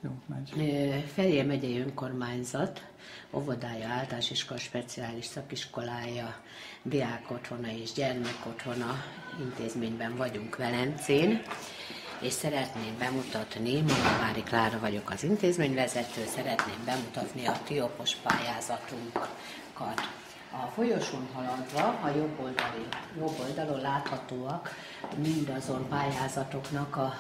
Jó, megy. Fejér megyei önkormányzat, óvodája, általános iskola, speciális szakiskolája, diákotthona és gyermekotthona intézményben vagyunk Velencén, és szeretném bemutatni, Magavári Klára vagyok az intézményvezető, szeretném bemutatni a TIOPOS pályázatunkat. A folyosón haladva a jobb oldalon láthatóak mindazon pályázatoknak a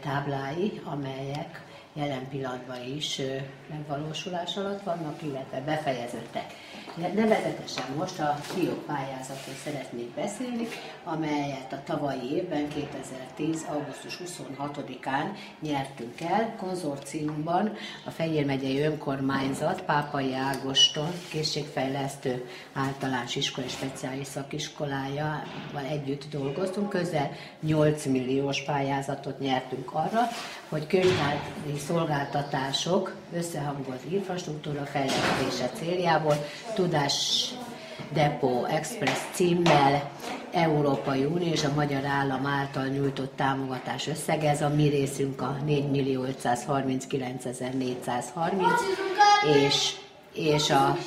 táblái, amelyek jelen pillanatban is megvalósulás alatt vannak, illetve befejeződtek. Nevezetesen most a TIOP pályázatról szeretnék beszélni, amelyet a tavalyi évben, 2010. augusztus 26-án nyertünk el. Konzorciumban a Fejér megyei önkormányzat, Pápai Ágoston készségfejlesztő általános iskola és speciális szakiskolájával együtt dolgoztunk. Közel 8 milliós pályázatot nyertünk arra, hogy könyvtári szolgáltatások összehangolt infrastruktúra fejlesztése céljából Tudásdepó Express címmel Európai Unió és a magyar állam által nyújtott támogatás összege, ez a mi részünk a 4.539.430 és a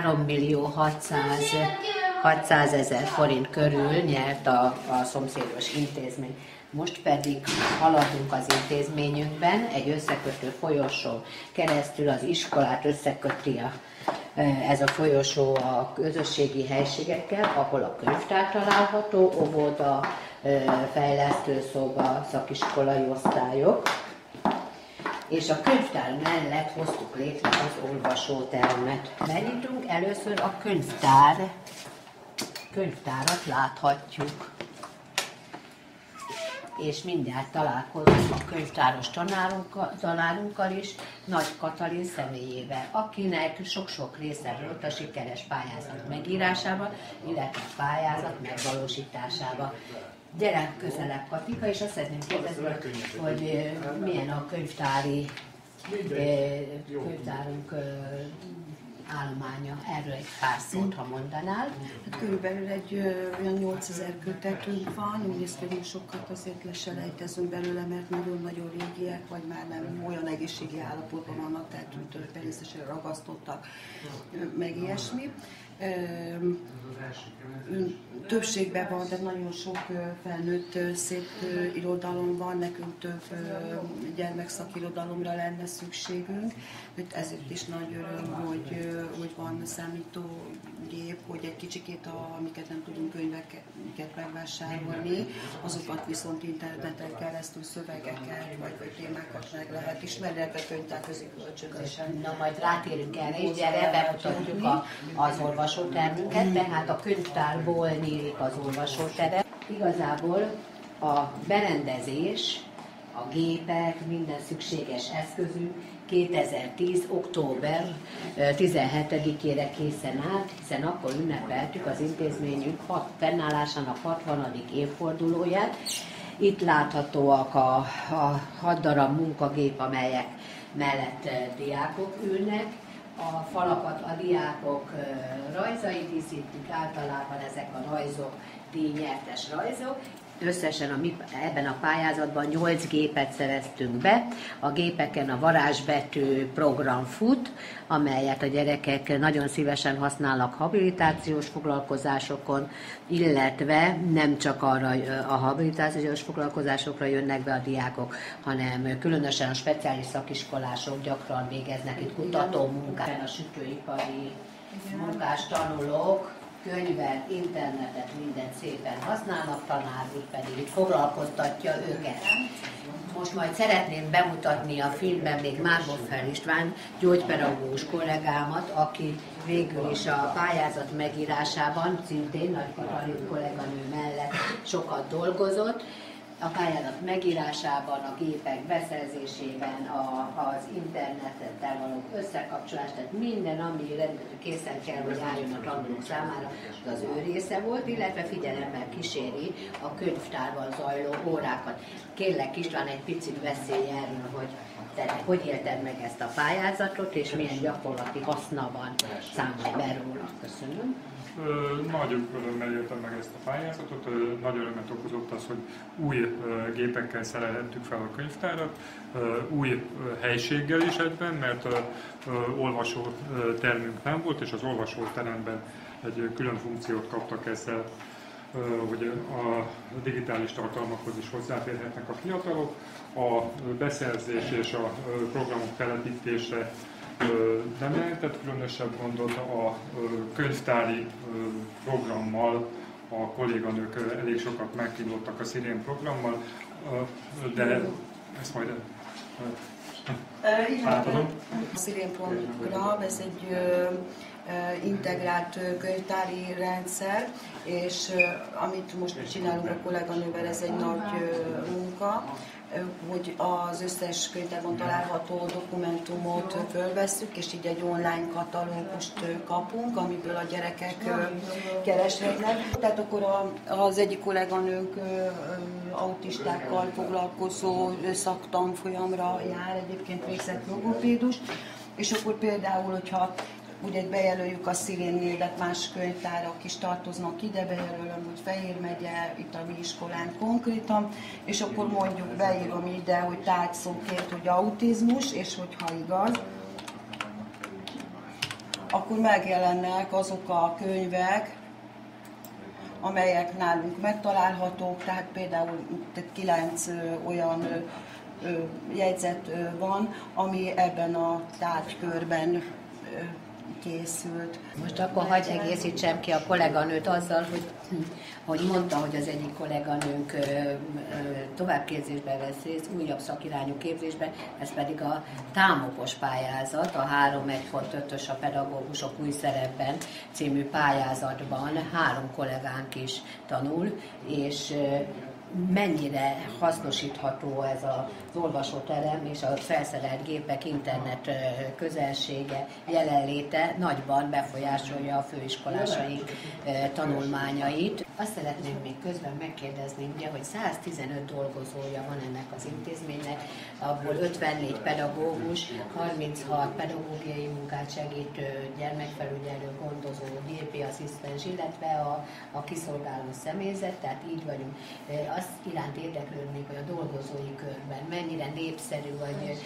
3.600.000 forint körül nyert a szomszédos intézmény. Most pedig haladunk az intézményünkben, egy összekötő folyosón keresztül az iskolát összeköti ez a folyosó a közösségi helységekkel, ahol a könyvtár található, óvoda, fejlesztőszoba, szakiskolai osztályok. És a könyvtár mellett hoztuk létre az olvasótermet. Megnyitunk, először a könyvtárat láthatjuk. És mindjárt találkozunk a könyvtáros tanárunkkal is, Nagy Katalin személyével, akinek sok-sok része volt a sikeres pályázat megírásában, illetve a pályázat megvalósításában. Gyere közelebb, Katika, és azt szeretném kérdezni, hogy milyen a könyvtárunk állománya, erről egy pár szót, ha mondanál. Hát körülbelül egy olyan 8000 kötetünk van, úgy néz ki, hogy sokat azért leselejtezünk belőle, mert nagyon-nagyon régiek, vagy már nem olyan egészségi állapotban vannak, tehát természetesen ragasztottak, meg ilyesmi. Többségben van, tehát nagyon sok felnőtt szép irodalom van, nekünk több gyermekszakirodalomra lenne szükségünk, ezért is nagy öröm, hogy van számítógép, hogy egy kicsikét, amiket nem tudunk könyveket megvásárolni, azokat viszont interneten keresztül szövegeket vagy témákat meg lehet ismerni, illetve könyvtárközi kölcsönzésen. Na majd rátérünk erre, és gyere, bemutatjuk az olvasótermünket, tehát a könyvtárból nyílik az olvasótere. Igazából a berendezés, a gépek, minden szükséges eszközünk 2010. október 17-ére készen állt, hiszen akkor ünnepeltük az intézményünk fennállásának 60. évfordulóját. Itt láthatóak a 6 darab munkagép, amelyek mellett diákok ülnek. A falakat a diákok rajzai díszítik, általában ezek a rajzok díjnyertes rajzok. Összesen ebben a pályázatban 8 gépet szereztünk be. A gépeken a varázsbetű program fut, amelyet a gyerekek nagyon szívesen használnak habilitációs foglalkozásokon, illetve nem csak arra a habilitációs foglalkozásokra jönnek be a diákok, hanem különösen a speciális szakiskolások gyakran végeznek itt kutató munkát. A sütőipari munkás tanulók könyvet, internetet, mindent szépen használnak, tanár úr pedig itt foglalkoztatja őket. Most majd szeretném bemutatni a filmben még Márkoffer István gyógypedagógus kollégámat, aki végül is a pályázat megírásában, szintén Nagy Katalin kolléganő mellett sokat dolgozott. A pályázat megírásában, a gépek beszerzésében, az internettel való összekapcsolás, tehát minden, ami készen kell, hogy álljon a tanulók számára, az ő része volt, illetve figyelemmel kíséri a könyvtárban zajló órákat. Kérlek István, egy picit beszélj erről, hogy te hogy élted meg ezt a pályázatot, és milyen gyakorlati haszna van, számolj be róla. Köszönöm. Nagy örömmel éltem meg ezt a pályázatot. Nagy örömmet okozott az, hogy új gépekkel szerelhettük fel a könyvtárat, új helységgel is egyben, mert olvasótermünk nem volt, és az olvasóteremben egy külön funkciót kaptak ezzel, hogy a digitális tartalmakhoz is hozzáférhetnek a fiatalok. A beszerzés és a programok telepítése nem jelentett különösebb gondot, a könyvtári programmal a kolléganők elég sokat megkínlottak a Szirén programmal, de ezt majd átadom. A Szirén program, ez egy integrált könyvtári rendszer, és amit most csinálunk a kolléganővel, ez egy nagy munka, hogy az összes könyvtárban található dokumentumot fölvesszük, és így egy online katalógust kapunk, amiből a gyerekek kereshetnek. Tehát akkor az egyik kolléganőnk autistákkal foglalkozó szaktanfolyamra jár, egyébként végzett logopédus, és akkor például, hogyha ugye bejelöljük a Szirén névet, más könyvtárak is tartoznak ide, bejelölöm, hogy Fejér megye, itt a mi iskolán konkrétan, és akkor mondjuk beírom ide, hogy tárgyszóként, hogy autizmus, és hogyha igaz, akkor megjelennek azok a könyvek, amelyek nálunk megtalálhatók, tehát például 9 olyan jegyzet van, ami ebben a tárgykörben készült. Most akkor hagyj egészítsem ki a kolléganőt azzal, hogy mondta, hogy az egyik kolléganőnk továbbképzésben vesz részt, újabb szakirányú képzésben, ez pedig a támokos pályázat, a 3.1.5-ös a pedagógusok új szerepben című pályázatban 3 kollégánk is tanul, és mennyire hasznosítható ez az olvasóterem és a felszerelt gépek internet közelsége, jelenléte nagyban befolyásolja a főiskolásaink tanulmányait. Azt szeretném még közben megkérdezni, ugye, hogy 115 dolgozója van ennek az intézménynek, abból 54 pedagógus, 36 pedagógiai munkát segítő, gyermekfelügyelő, gondozó, gépi asszisztens, illetve a kiszolgáló személyzet, tehát így vagyunk. Azt iránt érdeklődnék, hogy a dolgozói körben mennyire népszerű, vagy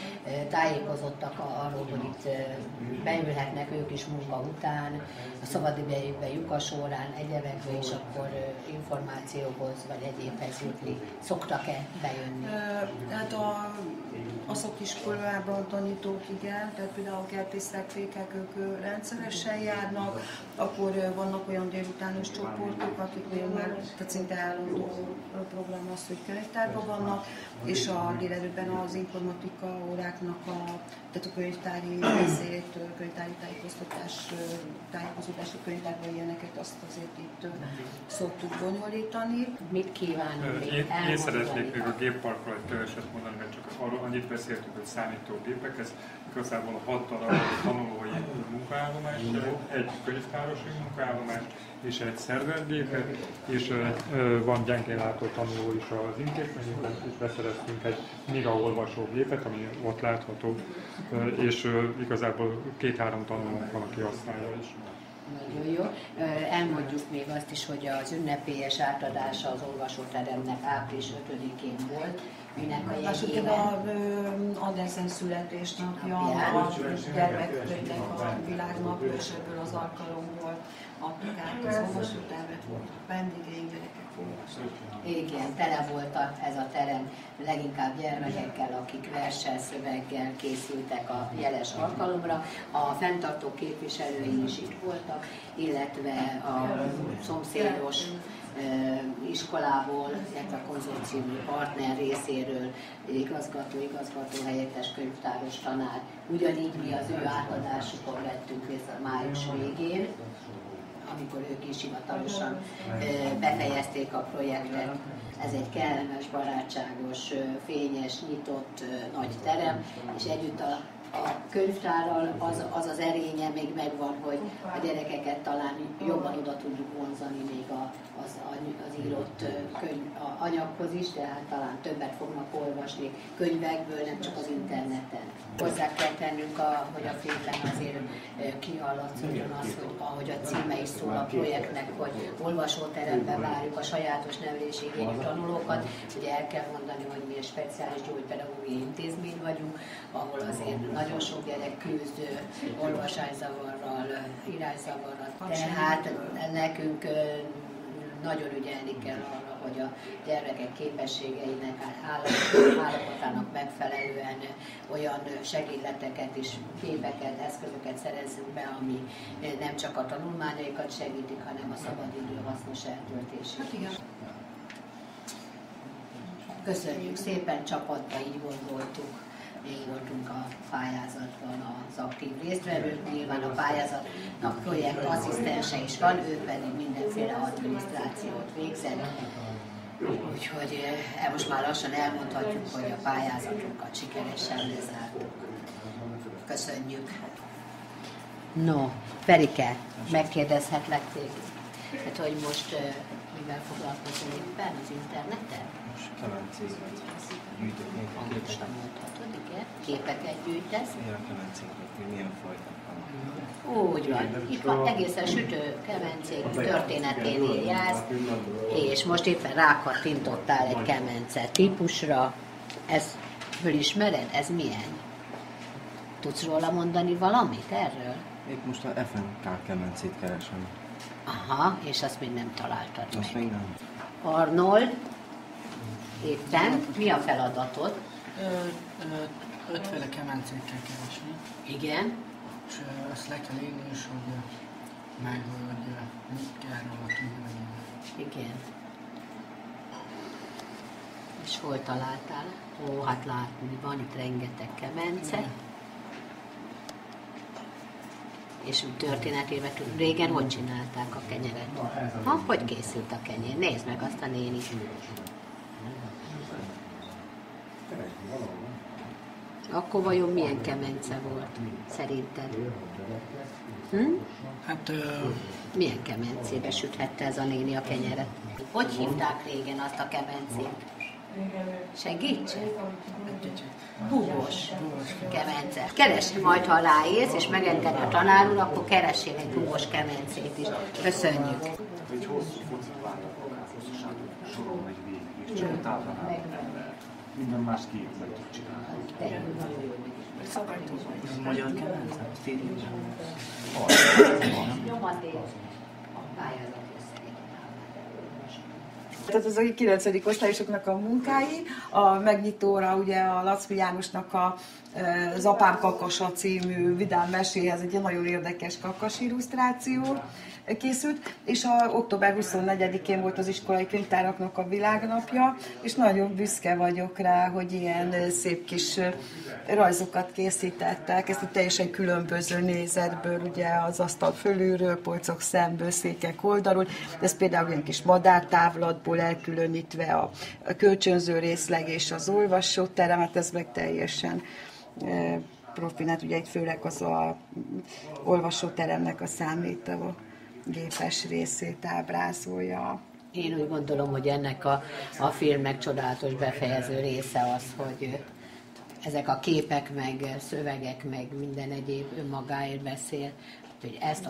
tájékozottak arról, hogy itt beülhetnek ők is munka után, a szabadidejükben, lyuka során, egyebekbe, és akkor információhoz, vagy egyébhez jutni. Szoktak-e bejönni? Hát a szakiskolában tanítók, igen, tehát például a kertészek, fékek, ők rendszeresen járnak, akkor vannak olyan délutános csoportok, akiknél már szinte állandó program az, hogy könyvtárban vannak, és a délelőttben az informatika óráknak tehát a könyvtári részét, könyvtári tájékozódási könyvtárban ilyeneket azt azért itt szoktuk bonyolítani. Mit kívánunk még Én szeretnék még a gépparkról egy keveset mondani, mert csak arról annyit beszéltük, hogy számítógépek, ez igazából 6 darab tanulói munkaállomás, egy könyvtárosi munkaállomás és egy szervergépet, és van gyengénlátó tanuló is az intézményünkben, és beszereztünk egy Miga olvasógépet, ami ott látható, és igazából 2-3 tanulónk van, aki használja is. Nagyon jó. Elmondjuk még azt is, hogy az ünnepélyes átadása az olvasóteremnek április 5-én volt, minek a jegyében Andersen születésnapja, a gyermekkönyvnek a világnapja, és ebből az alkalomból adtuk át az olvasótermet, voltak vendégeink, gyerekek olvastak. Igen, tele volt ez a terem leginkább gyermekekkel, akik verssel, szöveggel készültek a jeles alkalomra. A fenntartó képviselői is itt voltak, illetve a szomszédos iskolából, illetve a konzorciumi partner részéről igazgató helyettes könyvtáros tanár. Ugyanígy mi az ő átadásukon vettünk részt a május végén, amikor ők is hivatalosan befejezték a projektet. Ez egy kellemes, barátságos, fényes, nyitott nagy terem, és együtt a könyvtárral az erénye még megvan, hogy a gyerekeket talán jobban oda tudjuk vonzani még a az írott anyaghoz is, tehát talán többet fognak olvasni könyvekből, nem csak az interneten. Hozzá kell tennünk, hogy a filmben azért kihallatszódjon az, hogy ahogy a címe is szól a projektnek, hogy olvasóteremben várjuk a sajátos nevelési igényű tanulókat. Ugye el kell mondani, hogy mi egy speciális gyógypedagógiai intézmény vagyunk, ahol azért nagyon sok gyerek küzd olvasászavarral, írászavarral. Tehát nekünk nagyon ügyelni kell arra, hogy a gyermekek képességeinek, állapotának megfelelően olyan segédleteket és képeket, eszközöket szerezzünk be, ami nem csak a tanulmányaikat segítik, hanem a szabadidő hasznos eltöltését. Hát igen. Köszönjük szépen, csapatba így gondoltuk. Még voltunk a pályázatban az aktív résztvevők, nyilván a pályázatnak projektasszisztense is van, ő pedig mindenféle adminisztrációt végzett. Úgyhogy most már lassan elmondhatjuk, hogy a pályázatokat sikeresen lezártuk. Köszönjük! No, Ferike, megkérdezhetlek téged, hát, hogy most mivel foglalkozol éppen az interneten? Most kemencéket gyűjtök még a képeket. Képeket gyűjtesz? Milyen a kemencéknek, hogy milyen fajták vannak. Úgy van. Itt van egészen sütő kemencék történeténél jársz, és most éppen rákattintottál egy kemence típusra. Ezt fölismered? Ez milyen? Tudsz róla mondani valamit erről? Épp most a FNK kemencét keresem. Aha, és azt még nem találtad Azt meg. még nem. Arnold, éppen mi a feladatod? Ötféle kemencét kell keresni, Igen. és azt le kell írni, és hogy mit kell róla tudni. Igen. És hol találtál? Ó, hát látni, van itt rengeteg kemence. Igen. És úgy történetében régen hogy csinálták a kenyeret? Ha, hogy készült a kenyér? Nézd meg azt a néni. Akkor vajon milyen kemence volt, szerinted? Hát Milyen kemencébe süthette ez a néni a kenyeret? Hogy hívták régen azt a kemencét? Segítsen? Búbos kemence. Keresd majd, ha ráérsz, és megengedi a tanár úr, akkor keressél egy búbos kemencét is. Köszönjük. Egy hosszú focipályát, hosszasan soron megy végig, és csak a táblánál minden más meg tud csinálni. ez magyar kemence? Tehát az a 9. osztályosoknak a munkái, a megnyitóra ugye a Laczmi Jánosnak az Apám kakasa című vidám meséhez egy nagyon érdekes kakas illusztráció készült, és október 24-én volt az iskolai könyvtáraknak a világnapja, és nagyon büszke vagyok rá, hogy ilyen szép kis rajzokat készítettek, ezt teljesen különböző nézetből, ugye az asztal fölülről, polcok szemből, székek oldalról, ez például ilyen kis madártávlatból elkülönítve a kölcsönző részleg és az olvasóterem, hát ez meg teljesen profinát, ugye itt főleg az a olvasóteremnek a számítógépes részét ábrázolja. Én úgy gondolom, hogy ennek a filmnek csodálatos befejező része az, hogy ezek a képek, meg szövegek, meg minden egyéb önmagáért beszél, hogy ezt